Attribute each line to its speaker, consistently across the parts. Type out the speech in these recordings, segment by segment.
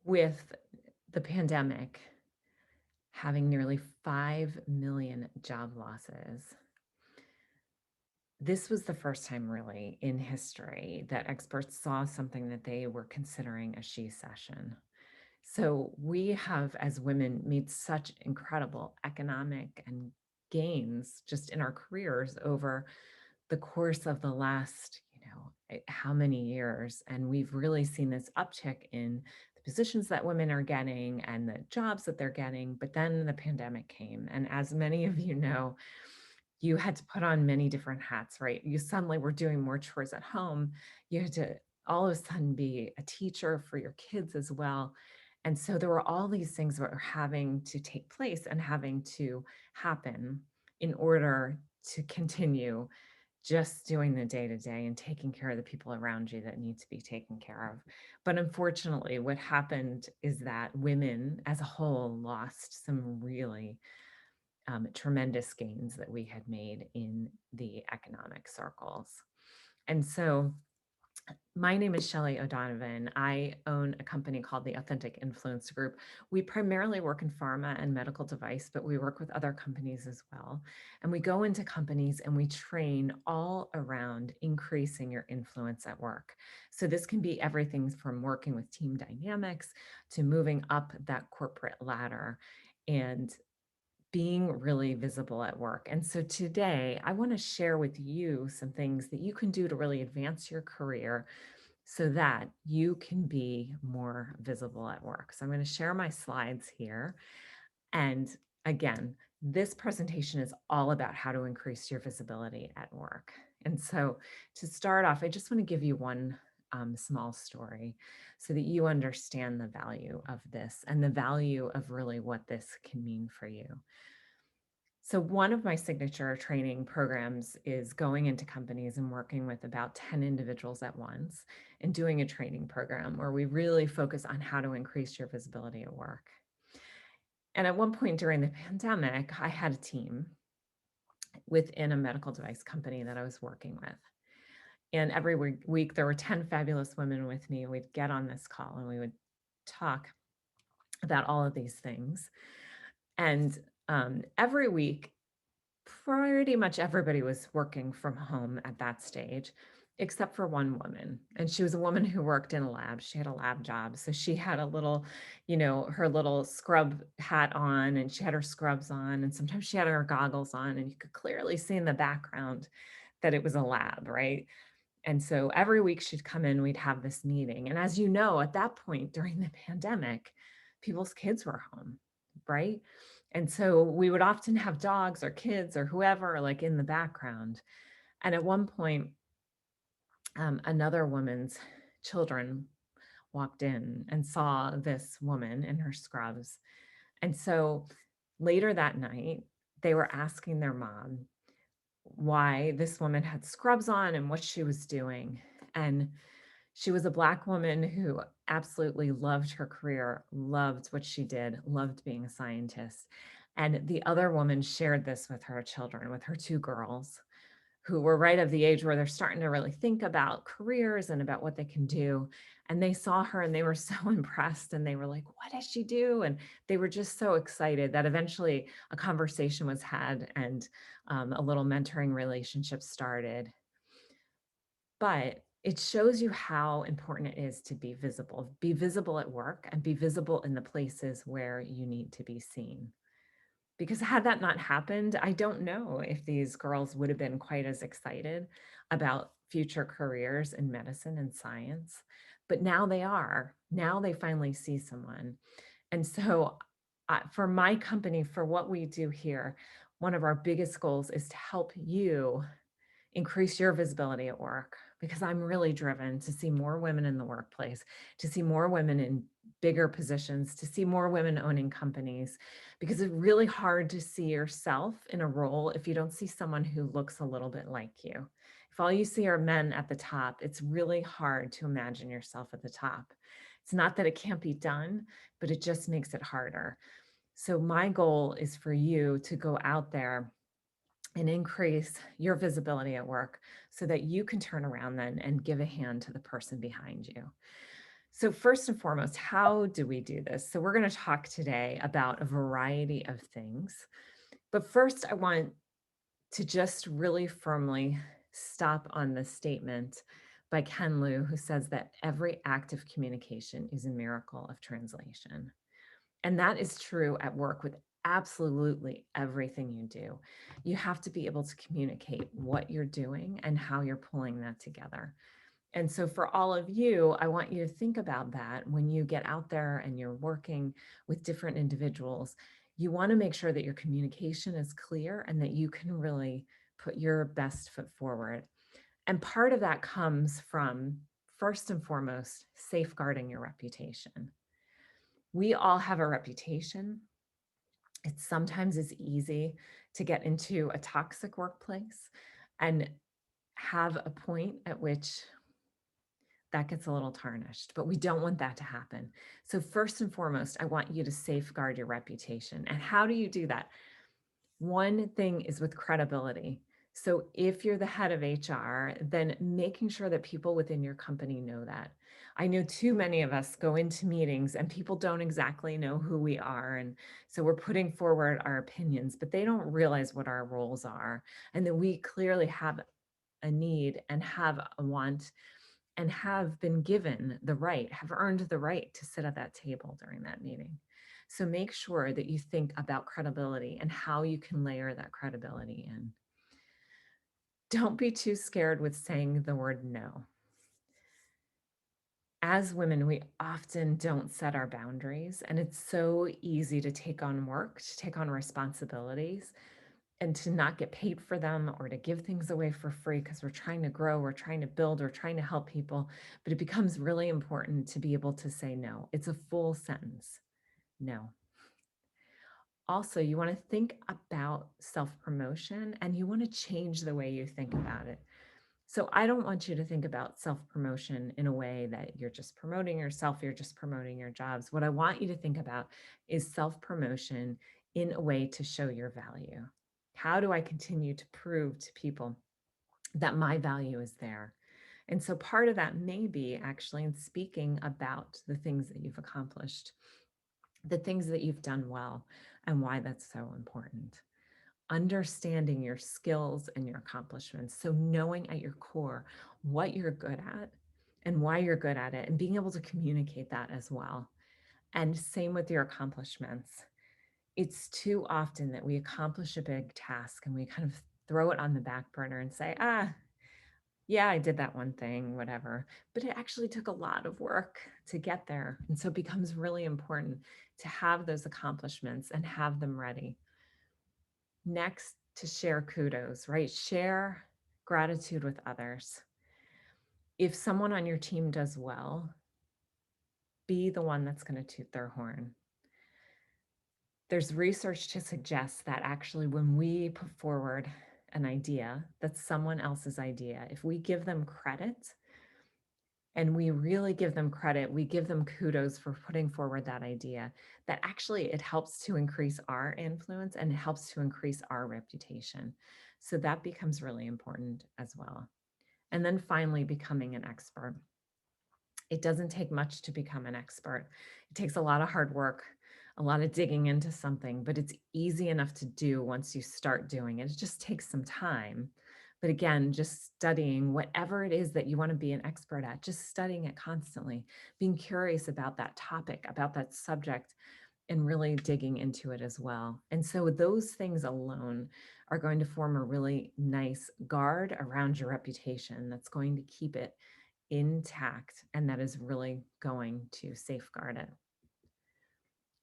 Speaker 1: With the pandemic having nearly 5 million job losses, this was the first time really in history that experts saw something that they were considering a she-cession. So we have, as women, made such incredible economic and gains just in our careers over the course of the last, how many years. And we've really seen this uptick in the positions that women are getting and the jobs that they're getting. But then the pandemic came. And as many of you know, you had to put on many different hats, right? You suddenly were doing more chores at home. You had to all of a sudden be a teacher for your kids as well. And so there were all these things that were having to take place and having to happen in order to continue just doing the day to day and taking care of the people around you that need to be taken care of. But unfortunately, what happened is that women as a whole lost some really tremendous gains that we had made in the economic circles. And so my name is Shelly O'Donovan. I own a company called the Authentic Influence Group. We primarily work in pharma and medical device, but we work with other companies as well. And we go into companies and we train all around increasing your influence at work. So this can be everything from working with team dynamics to moving up that corporate ladder and being really visible at work. And so today I want to share with you some things that you can do to really advance your career so that you can be more visible at work. So I'm going to share my slides here. And again, this presentation is all about how to increase your visibility at work. And so to start off, I just want to give you one small story so that you understand the value of this and the value of really what this can mean for you. So one of my signature training programs is going into companies and working with about 10 individuals at once and doing a training program where we really focus on how to increase your visibility at work. And at one point during the pandemic, I had a team within a medical device company that I was working with. And every week there were 10 fabulous women with me. We'd get on this call and we would talk about all of these things. And every week, pretty much everybody was working from home at that stage, except for one woman. And she was a woman who worked in a lab. She had a lab job. So she had a little, her little scrub hat on and she had her scrubs on. And sometimes she had her goggles on and you could clearly see in the background that it was a lab, right? And so every week she'd come in, we'd have this meeting. And as you know, at that point during the pandemic, people's kids were home, right? And so we would often have dogs or kids or whoever like in the background. And at one point, another woman's children walked in and saw this woman in her scrubs. And so later that night, they were asking their mom why this woman had scrubs on and what she was doing. And she was a Black woman who absolutely loved her career, loved what she did, loved being a scientist. And the other woman shared this with her children, with her two girls, who were right of the age where they're starting to really think about careers and about what they can do. And they saw her and they were so impressed and they were like, what does she do? And they were just so excited that eventually a conversation was had and a little mentoring relationship started. But it shows you how important it is to be visible at work and be visible in the places where you need to be seen. Because had that not happened, I don't know if these girls would have been quite as excited about future careers in medicine and science. But now they are. Now they finally see someone. And so for my company, for what we do here, one of our biggest goals is to help you increase your visibility at work because I'm really driven to see more women in the workplace, to see more women in bigger positions, to see more women owning companies, because it's really hard to see yourself in a role if you don't see someone who looks a little bit like you. If all you see are men at the top, it's really hard to imagine yourself at the top. It's not that it can't be done, but it just makes it harder. So my goal is for you to go out there and increase your visibility at work so that you can turn around then and give a hand to the person behind you. So, first and foremost, how do we do this? So, we're going to talk today about a variety of things. But first, I want to just really firmly stop on the statement by Ken Liu, who says that every act of communication is a miracle of translation. And that is true at work with absolutely everything you do. You have to be able to communicate what you're doing and how you're pulling that together. And so, for all of you, I want you to think about that when you get out there and you're working with different individuals. You want to make sure that your communication is clear and that you can really put your best foot forward. And part of that comes from, first and foremost, safeguarding your reputation. We all have a reputation. It sometimes is easy to get into a toxic workplace and have a point at which that gets a little tarnished, but we don't want that to happen. So, first and foremost, I want you to safeguard your reputation. And how do you do that? One thing is with credibility. So, if you're the head of HR, then making sure that people within your company know that. I know too many of us go into meetings and people don't exactly know who we are. And so we're putting forward our opinions, but they don't realize what our roles are. And that we clearly have a need and have a want and have been given the right, have earned the right to sit at that table during that meeting. So make sure that you think about credibility and how you can layer that credibility in. Don't be too scared with saying the word no. As women, we often don't set our boundaries, and it's so easy to take on work, to take on responsibilities, and to not get paid for them or to give things away for free because we're trying to grow, we're trying to build, we're trying to help people. But it becomes really important to be able to say no. It's a full sentence. No. Also, you want to think about self promotion and you want to change the way you think about it. So, I don't want you to think about self promotion in a way that you're just promoting yourself, you're just promoting your jobs. What I want you to think about is self promotion in a way to show your value. How do I continue to prove to people that my value is there? And so part of that may be actually in speaking about the things that you've accomplished, the things that you've done well, and why that's so important. Understanding your skills and your accomplishments. So knowing at your core what you're good at and why you're good at it, and being able to communicate that as well. And same with your accomplishments. It's too often that we accomplish a big task and we kind of throw it on the back burner and say, yeah, I did that one thing, whatever. But it actually took a lot of work to get there. And so it becomes really important to have those accomplishments and have them ready. Next, to share kudos, right? Share gratitude with others. If someone on your team does well, be the one that's going to toot their horn. There's research to suggest that actually, when we put forward an idea that's someone else's idea, if we give them credit and we really give them credit, we give them kudos for putting forward that idea, that actually it helps to increase our influence and it helps to increase our reputation. So that becomes really important as well. And then finally, becoming an expert. It doesn't take much to become an expert. It takes a lot of hard work, a lot of digging into something, but it's easy enough to do once you start doing it. It just takes some time. But again, just studying whatever it is that you want to be an expert at, just studying it constantly, being curious about that topic, about that subject, and really digging into it as well. And so those things alone are going to form a really nice guard around your reputation that's going to keep it intact and that is really going to safeguard it.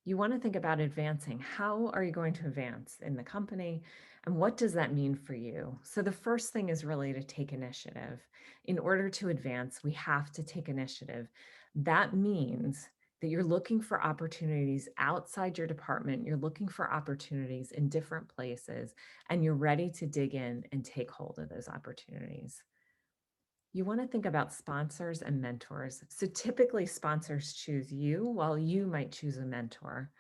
Speaker 1: You want to think about advancing. How are you going to advance in the company? And what does that mean for you? So, the first thing is really to take initiative. In order to advance, we have to take initiative. That means that you're looking for opportunities outside your department, you're looking for opportunities in different places, and you're ready to dig in and take hold of those opportunities. You want to think about sponsors and mentors. So typically, sponsors choose you while you might choose a mentor.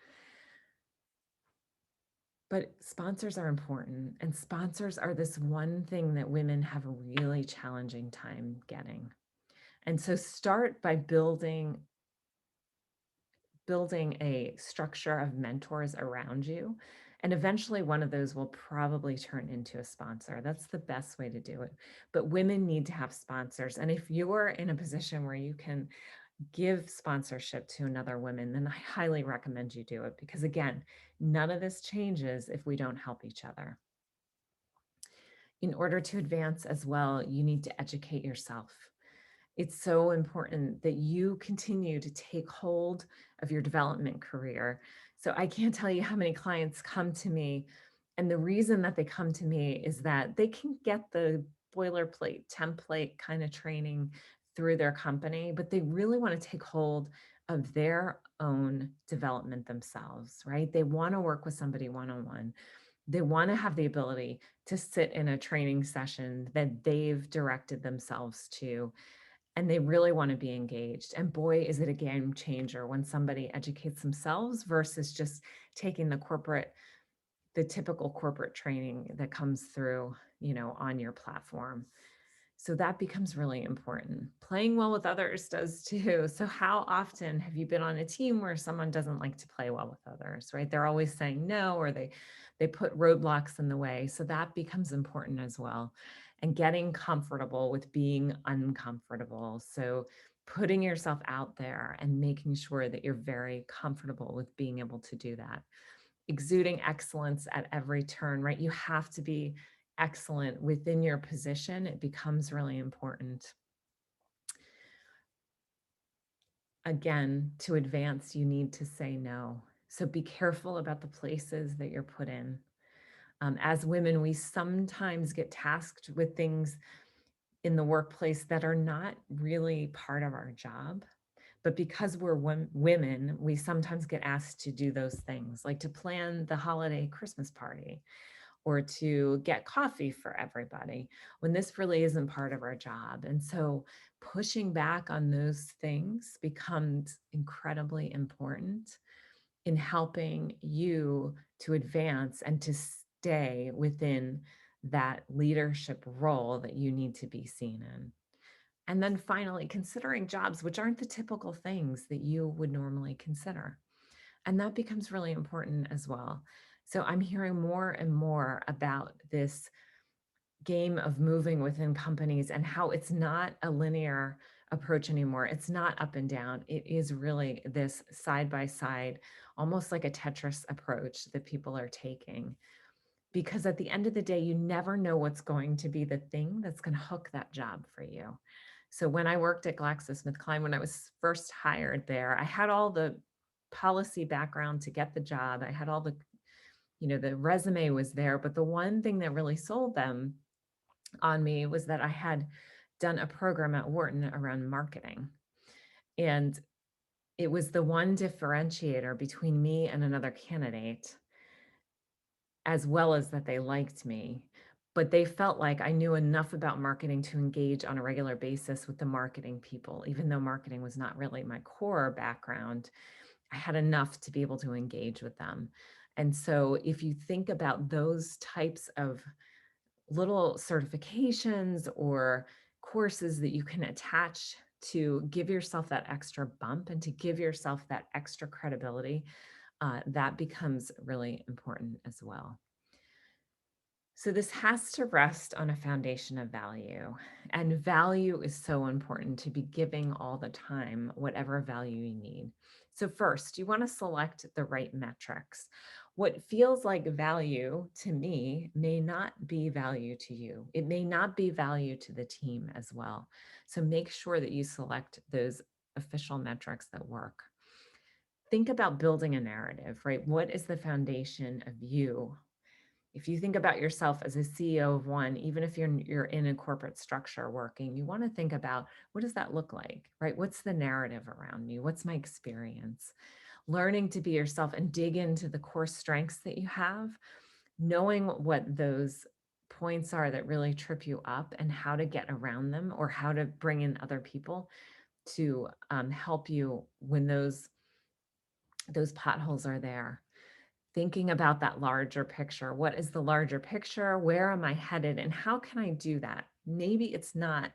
Speaker 1: But sponsors are important, and sponsors are this one thing that women have a really challenging time getting. And so start by building building a structure of mentors around you. And eventually, one of those will probably turn into a sponsor. That's the best way to do it. But women need to have sponsors. And if you're in a position where you can give sponsorship to another woman, then I highly recommend you do it because, again, none of this changes if we don't help each other. In order to advance as well, you need to educate yourself. It's so important that you continue to take hold of your development career. So I can't tell you how many clients come to me, and the reason that they come to me is that they can get the boilerplate template kind of training through their company, but they really want to take hold of their own development themselves, right? They want to work with somebody one-on-one. They want to have the ability to sit in a training session that they've directed themselves to, and they really want to be engaged. And boy, is it a game changer when somebody educates themselves versus just taking the typical corporate training that comes through, on your platform. So that becomes really important. Playing well with others does too. So how often have you been on a team where someone doesn't like to play well with others, right? They're always saying no, or they put roadblocks in the way. So that becomes important as well. And getting comfortable with being uncomfortable. So putting yourself out there and making sure that you're very comfortable with being able to do that. Exuding excellence at every turn, right? You have to be excellent within your position. It becomes really important. Again, to advance, you need to say no. So be careful about the places that you're put in. As women, we sometimes get tasked with things in the workplace that are not really part of our job. But because we're women, we sometimes get asked to do those things, like to plan the holiday Christmas party or to get coffee for everybody, when this really isn't part of our job. And so pushing back on those things becomes incredibly important in helping you to advance and to stay within that leadership role that you need to be seen in. And then finally, considering jobs which aren't the typical things that you would normally consider. And that becomes really important as well. So I'm hearing more and more about this game of moving within companies and how it's not a linear approach anymore. It's not up and down. It is really this side by side, almost like a Tetris approach that people are taking. Because at the end of the day, you never know what's going to be the thing that's going to hook that job for you. So when I worked at GlaxoSmithKline, when I was first hired there, I had all the policy background to get the job. I had all the resume was there, but the one thing that really sold them on me was that I had done a program at Wharton around marketing. And it was the one differentiator between me and another candidate, as well as that they liked me. But they felt like I knew enough about marketing to engage on a regular basis with the marketing people, even though marketing was not really my core background. I had enough to be able to engage with them. And so if you think about those types of little certifications or courses that you can attach to give yourself that extra bump and to give yourself that extra credibility, that becomes really important as well. So this has to rest on a foundation of value. And value is so important to be giving all the time, whatever value you need. So first, you want to select the right metrics. What feels like value to me may not be value to you. It may not be value to the team as well. So make sure that you select those official metrics that work. Think about building a narrative, right? What is the foundation of you? If you think about yourself as a CEO of one, even if you're in a corporate structure working, you want to think about, what does that look like, right? What's the narrative around me? What's my experience? Learning to be yourself and dig into the core strengths that you have, knowing what those points are that really trip you up and how to get around them or how to bring in other people to help you when those potholes are there. Thinking about that larger picture. What is the larger picture? Where am I headed? And how can I do that? Maybe it's not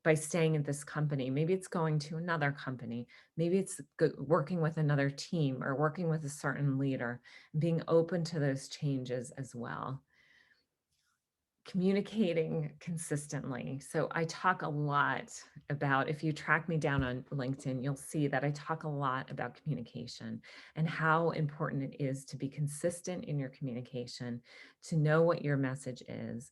Speaker 1: by staying at this company. Maybe it's going to another company. Maybe it's working with another team or working with a certain leader, being open to those changes as well. Communicating consistently. So I talk a lot about, if you track me down on LinkedIn, you'll see that I talk a lot about communication and how important it is to be consistent in your communication, to know what your message is,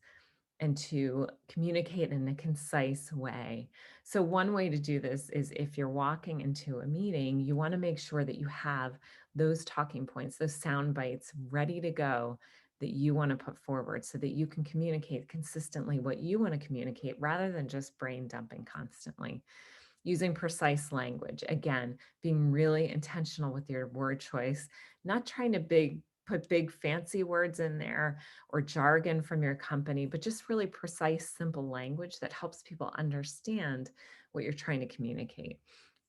Speaker 1: and to communicate in a concise way. So one way to do this is, if you're walking into a meeting, you want to make sure that you have those talking points, those sound bites ready to go that you want to put forward, so that you can communicate consistently what you want to communicate rather than just brain dumping constantly. Using precise language, again, being really intentional with your word choice, not trying to put big fancy words in there or jargon from your company, but just really precise, simple language that helps people understand what you're trying to communicate.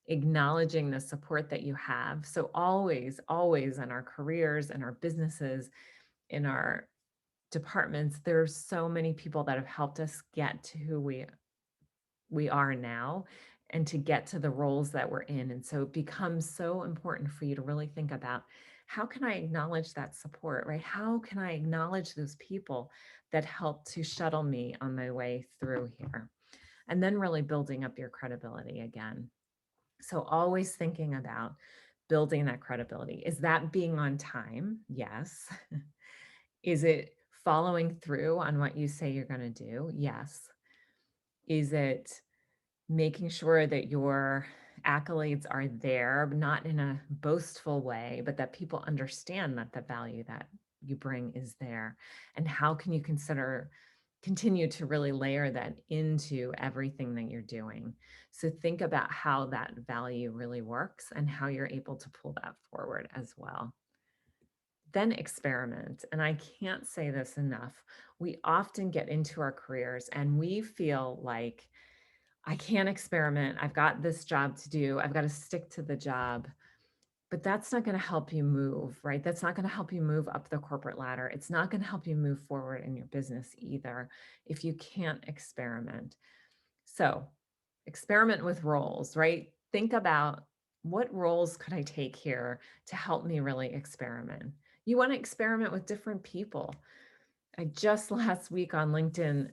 Speaker 1: Acknowledging the support that you have. So always, always in our careers, in our businesses, in our departments, there's so many people that have helped us get to who we are now, and to get to the roles that we're in. And so it becomes so important for you to really think about, how can I acknowledge that support, right? How can I acknowledge those people that help to shuttle me on my way through here? And then really building up your credibility again. So always thinking about building that credibility. Is that being on time? Yes. Is it following through on what you say you're going to do? Yes. Is it making sure that your accolades are there, but not in a boastful way, but that people understand that the value that you bring is there? And how can you continue to really layer that into everything that you're doing? So think about how that value really works and how you're able to pull that forward as well. Then experiment. And I can't say this enough. We often get into our careers and we feel like, I can't experiment. I've got this job to do. I've got to stick to the job. But that's not going to help you move, right? That's not going to help you move up the corporate ladder. It's not going to help you move forward in your business either if you can't experiment. So, experiment with roles, right? Think about, what roles could I take here to help me really experiment? You want to experiment with different people. I just last week on LinkedIn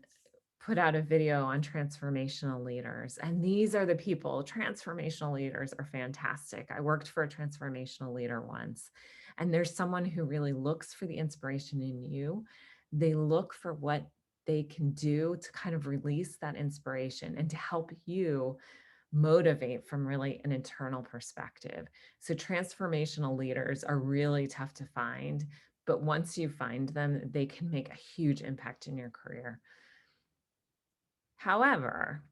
Speaker 1: put out a video on transformational leaders. And these are the people. Transformational leaders are fantastic. I worked for a transformational leader once, and there's someone who really looks for the inspiration in you. They look for what they can do to kind of release that inspiration and to help you motivate from really an internal perspective. So transformational leaders are really tough to find, but once you find them, they can make a huge impact in your career. However,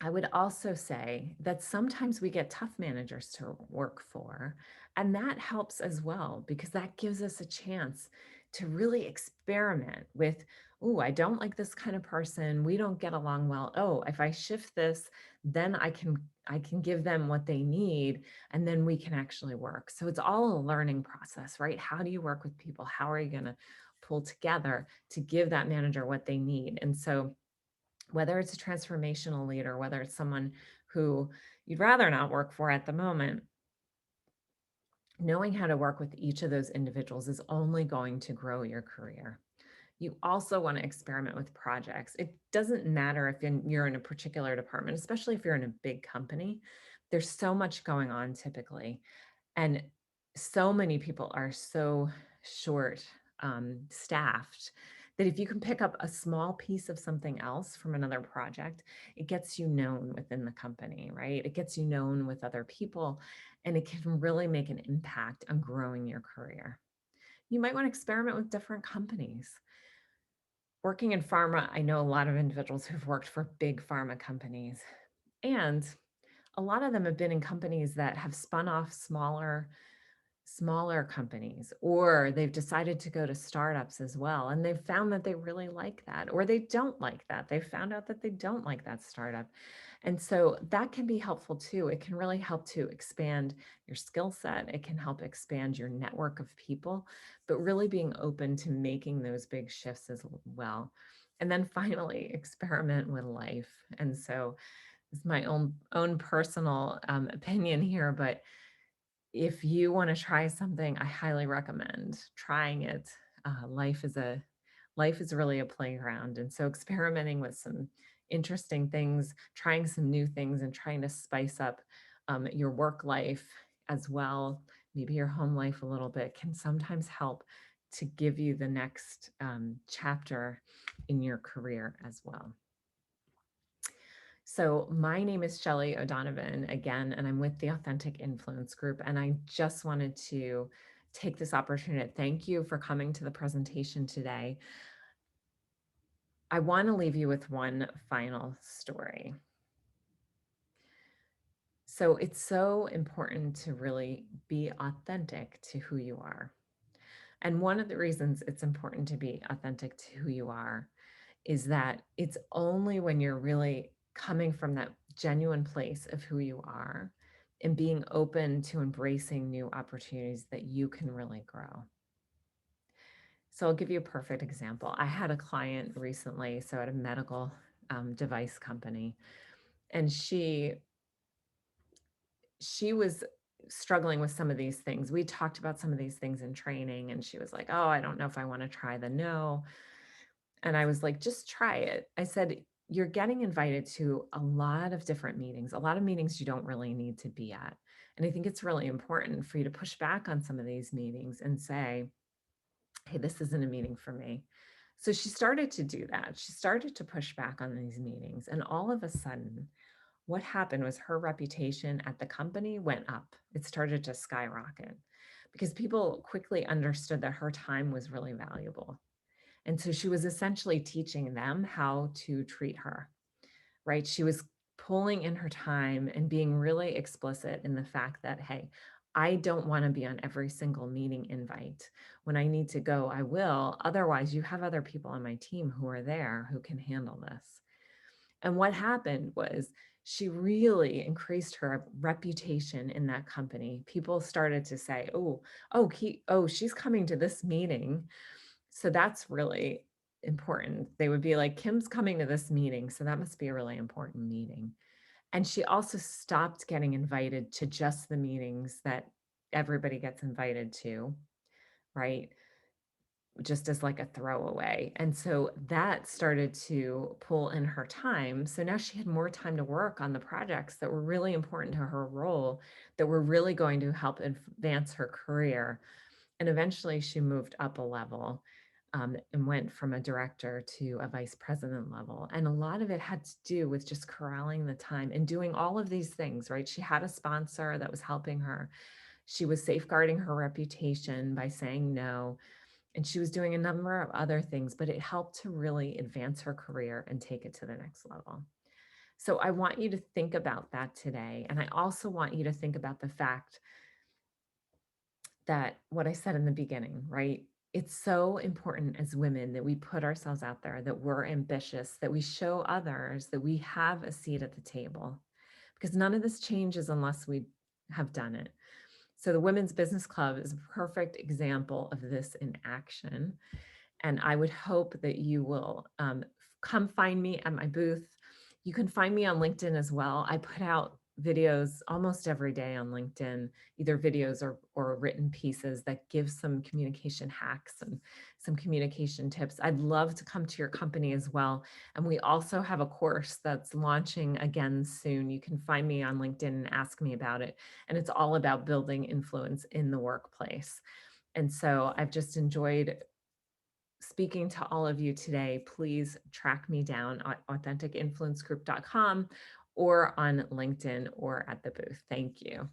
Speaker 1: I would also say that sometimes we get tough managers to work for, and that helps as well, because that gives us a chance to really experiment with, oh, I don't like this kind of person. We don't get along well. Oh, if I shift this, then I can give them what they need, and then we can actually work. So it's all a learning process, right? How do you work with people? How are you going to pull together to give that manager what they need? And so whether it's a transformational leader, whether it's someone who you'd rather not work for at the moment, knowing how to work with each of those individuals is only going to grow your career. You also want to experiment with projects. It doesn't matter if you're in a particular department, especially if you're in a big company. There's so much going on typically. And so many people are so short staffed that if you can pick up a small piece of something else from another project, it gets you known within the company, right? It gets you known with other people, and it can really make an impact on growing your career. You might want to experiment with different companies. Working in pharma, I know a lot of individuals who've worked for big pharma companies, and a lot of them have been in companies that have spun off smaller companies, or they've decided to go to startups as well. And they've found that they really like that, or they don't like that. They found out that they don't like that startup. And so that can be helpful too. It can really help to expand your skill set. It can help expand your network of people, but really being open to making those big shifts as well. And then finally, experiment with life. And so it's my own personal opinion here, but if you want to try something, I highly recommend trying it. Life is really a playground, and so experimenting with some interesting things, trying some new things, and trying to spice up your work life as well, maybe your home life a little bit, can sometimes help to give you the next chapter in your career as well. So, my name is Shelly O'Donovan again, and I'm with the Authentic Influence Group. And I just wanted to take this opportunity to thank you for coming to the presentation today. I want to leave you with one final story. So, it's so important to really be authentic to who you are. And one of the reasons it's important to be authentic to who you are is that it's only when you're really coming from that genuine place of who you are and being open to embracing new opportunities that you can really grow. So I'll give you a perfect example. I had a client recently, so at a medical device company, and she was struggling with some of these things. We talked about some of these things in training, and she was like, "Oh, I don't know if I want to try the no." And I was like, "Just try it." I said, "You're getting invited to a lot of different meetings, a lot of meetings you don't really need to be at. And I think it's really important for you to push back on some of these meetings and say, hey, this isn't a meeting for me." So she started to do that. She started to push back on these meetings. And all of a sudden, what happened was her reputation at the company went up. It started to skyrocket because people quickly understood that her time was really valuable. And so she was essentially teaching them how to treat her, right? She was pulling in her time and being really explicit in the fact that, hey, I don't want to be on every single meeting invite. When I need to go, I will. Otherwise, you have other people on my team who are there who can handle this. And what happened was she really increased her reputation in that company. People started to say, she's coming to this meeting, so that's really important. They would be like, Kim's coming to this meeting, so that must be a really important meeting. And she also stopped getting invited to just the meetings that everybody gets invited to, right? Just as like a throwaway. And so that started to pull in her time. So now she had more time to work on the projects that were really important to her role, that were really going to help advance her career. And eventually she moved up a level, and went from a director to a vice president level. And a lot of it had to do with just corralling the time and doing all of these things, right? She had a sponsor that was helping her. She was safeguarding her reputation by saying no. And she was doing a number of other things, but it helped to really advance her career and take it to the next level. So I want you to think about that today. And I also want you to think about the fact that what I said in the beginning, right? It's so important as women that we put ourselves out there, that we're ambitious, that we show others that we have a seat at the table, because none of this changes unless we have done it. So the Women's Business Club is a perfect example of this in action. And I would hope that you will come find me at my booth. You can find me on LinkedIn as well. I put out videos almost every day on LinkedIn, either videos or written pieces that give some communication hacks and some communication tips. I'd love to come to your company as well. And we also have a course that's launching again soon. You can find me on LinkedIn and ask me about it. And it's all about building influence in the workplace. And so I've just enjoyed speaking to all of you today. Please track me down at authenticinfluencegroup.com or on LinkedIn or at the booth. Thank you.